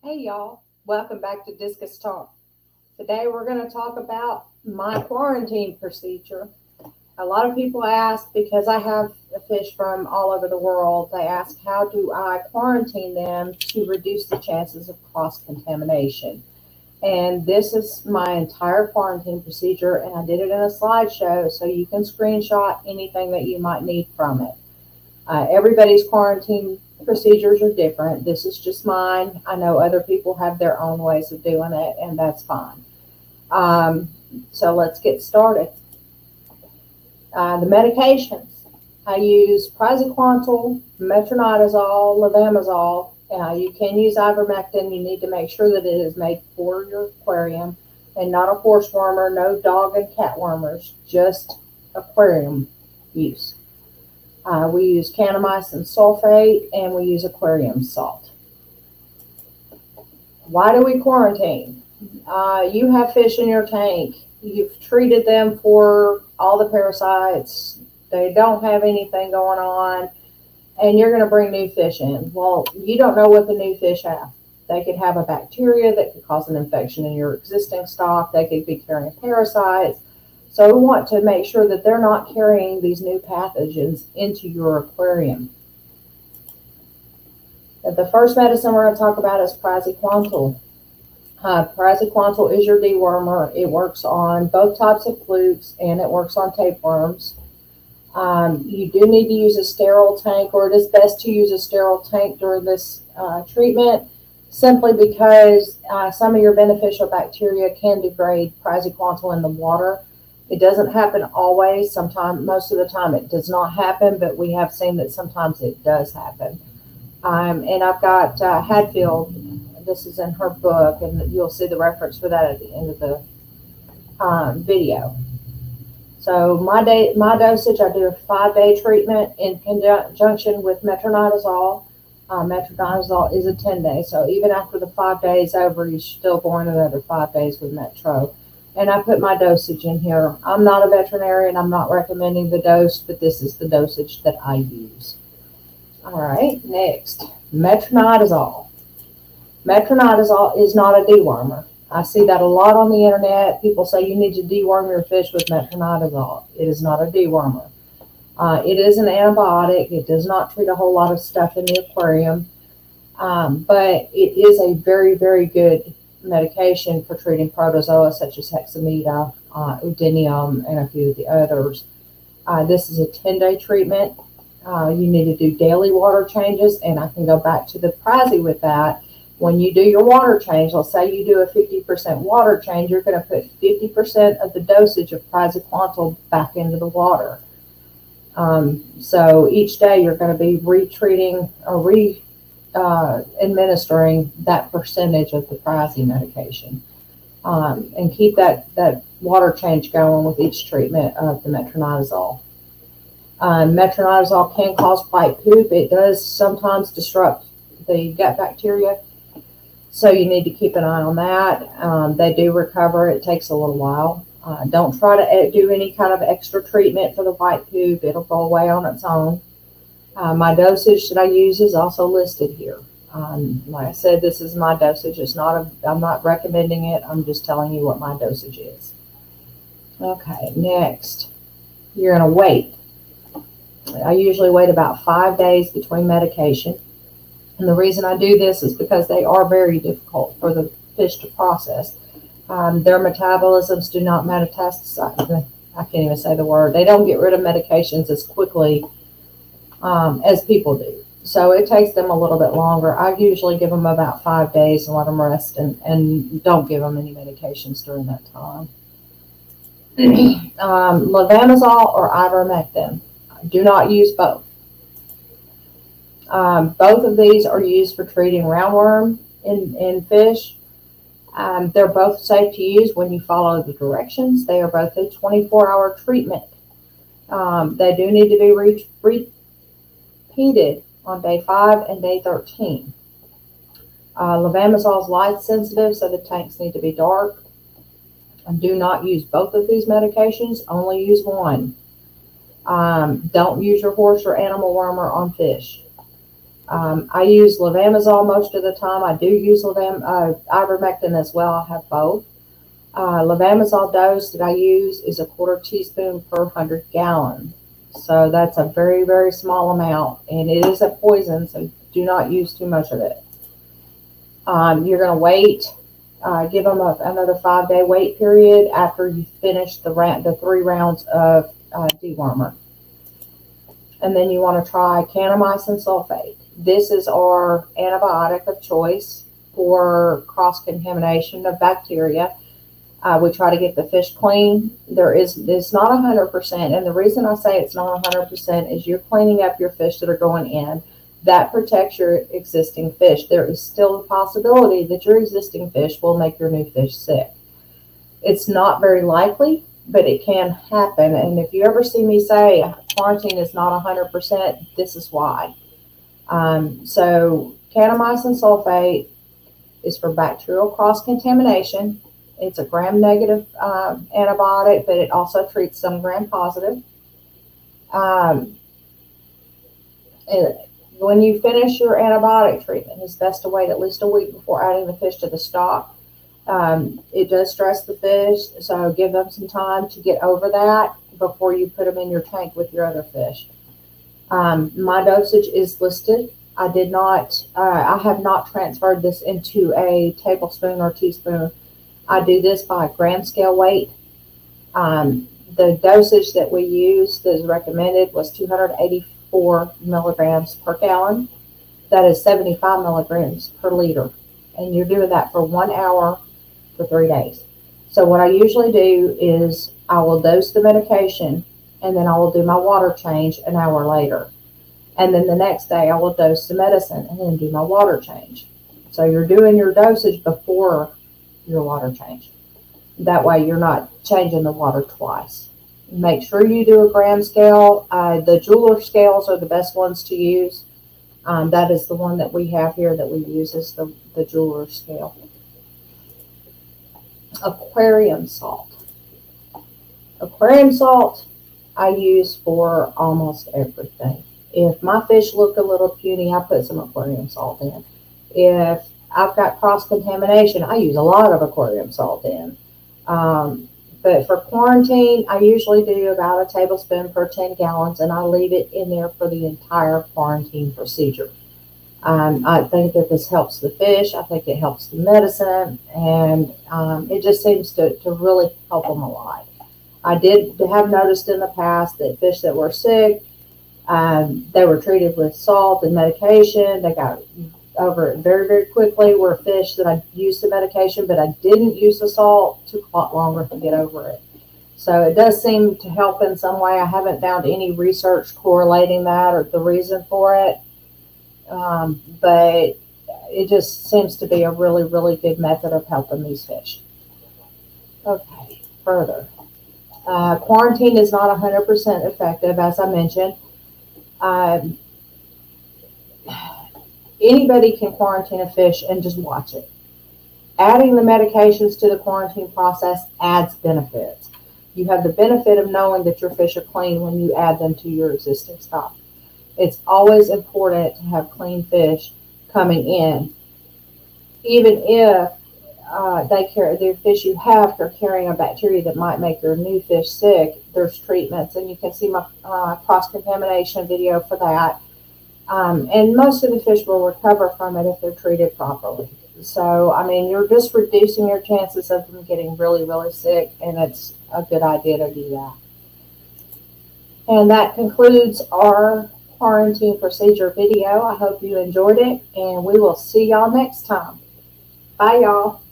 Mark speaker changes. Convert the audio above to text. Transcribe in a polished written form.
Speaker 1: Hey y'all, welcome back to Discus Talk. Today we're going to talk about my quarantine procedure. A lot of people ask, because I have fish from all over the world, they ask how do I quarantine them to reduce the chances of cross-contamination. And this is my entire quarantine procedure, and I did it in a slideshow so you can screenshot anything that you might need from it. Everybody's quarantine procedures are different. This is just mine. I know other people have their own ways of doing it, and that's fine. So let's get started. The medications. I use PRAZIQUANTEL, METRONIDAZOLE, levamisole. You can use ivermectin. You need to make sure that it is made for your aquarium and not a horse wormer, no dog and cat wormers, just aquarium use. We use KANAMYCIN sulfate, and we use AQUARIUM SALT. Why do we quarantine? You have fish in your tank. You've treated them for all the parasites. They don't have anything going on, and you're going to bring new fish in. Well, you don't know what the new fish have. They could have a bacteria that could cause an infection in your existing stock. They could be carrying parasites. So we want to make sure that they're not carrying these new pathogens into your aquarium. The first medicine we're going to talk about is PRAZIQUANTEL. PRAZIQUANTEL is your dewormer. It works on both types of flukes, and it works on tapeworms. You do need to use a sterile tank, or it is best to use a sterile tank during this treatment, simply because some of your beneficial bacteria can degrade PRAZIQUANTEL in the water. It doesn't happen always. Sometimes, most of the time it does not happen, but we have seen that sometimes it does happen. And I've got Hadfield. This is in her book, and you'll see the reference for that at the end of the video. So my dosage, I do a 5-day treatment in conjunction with metronidazole. Metronidazole is a 10-day, so even after the 5 days over, you're still going another 5 days with Metro. And I put my dosage in here. I'm not a veterinarian. I'm not recommending the dose, but this is the dosage that I use. All right, next, metronidazole. Metronidazole is not a dewormer. I see that a lot on the internet. People say you need to deworm your fish with metronidazole. It is not a dewormer. It is an antibiotic. It does not treat a whole lot of stuff in the aquarium, but it is a very, very good medication for treating protozoa such as hexamida, udinium, and a few of the others. This is a 10-day treatment. You need to do daily water changes, and I can go back to the Prazi with that. When you do your water change, let's say you do a 50% water change, you're going to put 50% of the dosage of PRAZIQUANTEL back into the water. So each day you're going to be retreating or administering that percentage of the Prazi medication, and keep that water change going with each treatment of the metronidazole. Metronidazole can cause white poop. It does sometimes disrupt the gut bacteria, so you need to keep an eye on that. They do recover. It takes a little while. Don't try to do any kind of extra treatment for the white poop. It'll go away on its own. My dosage that I use is also listed here. Like I said, this is my dosage. I'm not recommending it. I'm just telling you what my dosage is. Okay, next, you're going to wait. I usually wait about 5 days between medication. And the reason I do this is because they are very difficult for the fish to process. Their metabolisms do not metastasize. I can't even say the word. They don't get rid of medications as quickly as people do. So it takes them a little bit longer. I usually give them about 5 days and let them rest, and don't give them any medications during that time. Levamisole or ivermectin. Do not use both. Both of these are used for treating roundworm in fish. They're both safe to use when you follow the directions. They are both a 24-hour treatment. They do need to be heated on day 5 and day 13. Levamisole is light sensitive, so the tanks need to be dark. And do not use both of these medications, only use one. Don't use your horse or animal wormer on fish. I use levamisole most of the time. I do use ivermectin as well. I have both. Levamisole dose that I use is 1/4 teaspoon per 100 gallons. So that's a very, very small amount, and it is a poison, so do not use too much of it. You're going to wait, give them another 5-day wait period after you finish the 3 rounds of dewormer. And then you want to try kanamycin sulfate. This is our antibiotic of choice for cross-contamination of bacteria. We try to get the fish clean. It's not 100%, and the reason I say it's not 100% is you're cleaning up your fish that are going in. That protects your existing fish. There is still a possibility that your existing fish will make your new fish sick. It's not very likely, but it can happen. And if you ever see me say quarantine is not 100%, this is why. So kanamycin sulfate is for bacterial cross-contamination. It's a gram-negative antibiotic, but it also treats some gram-positive. When you finish your antibiotic treatment, it's best to wait at least a week before adding the fish to the stock. It does stress the fish, so give them some time to get over that before you put them in your tank with your other fish. My dosage is listed. I have not transferred this into a tablespoon or teaspoon. I do this by gram scale weight. The dosage that we used that is recommended was 284 milligrams per gallon. That is 75 milligrams per liter. And you're doing that for 1 hour for 3 days. So what I usually do is I will dose the medication, and then I will do my water change an hour later. And then the next day I will dose the medicine and then do my water change. So you're doing your dosage before your water change. That way you're not changing the water twice. Make sure you do a gram scale. The jeweler scales are the best ones to use. That is the one that we have here that we use is the jeweler scale. Aquarium salt. Aquarium salt I use for almost everything. If my fish look a little puny, I put some aquarium salt in. If I've got cross-contamination, I use a lot of aquarium salt in. But for quarantine, I usually do about a tablespoon per 10 gallons, and I leave it in there for the entire quarantine procedure. I think that this helps the fish. I think it helps the medicine, and it just seems to really help them a lot. I did have noticed in the past that fish that were sick, they were treated with salt and medication. They got over it very, very quickly, where fish that I used the medication, but I didn't use the salt, took a lot longer to get over it. So it does seem to help in some way. I haven't found any research correlating that or the reason for it. But it just seems to be a really, really good method of helping these fish. Okay, further. Quarantine is not 100% effective, as I mentioned. Anybody can quarantine a fish and just watch it. Adding the medications to the quarantine process adds benefits. You have the benefit of knowing that your fish are clean when you add them to your existing stock. It's always important to have clean fish coming in. Even if the fish you have are carrying a bacteria that might make your new fish sick, there's treatments, and you can see my cross-contamination video for that. And most of the fish will recover from it if they're treated properly. So, I mean, you're just reducing your chances of them getting really, really sick, and it's a good idea to do that. And that concludes our quarantine procedure video. I hope you enjoyed it, and we will see y'all next time. Bye, y'all.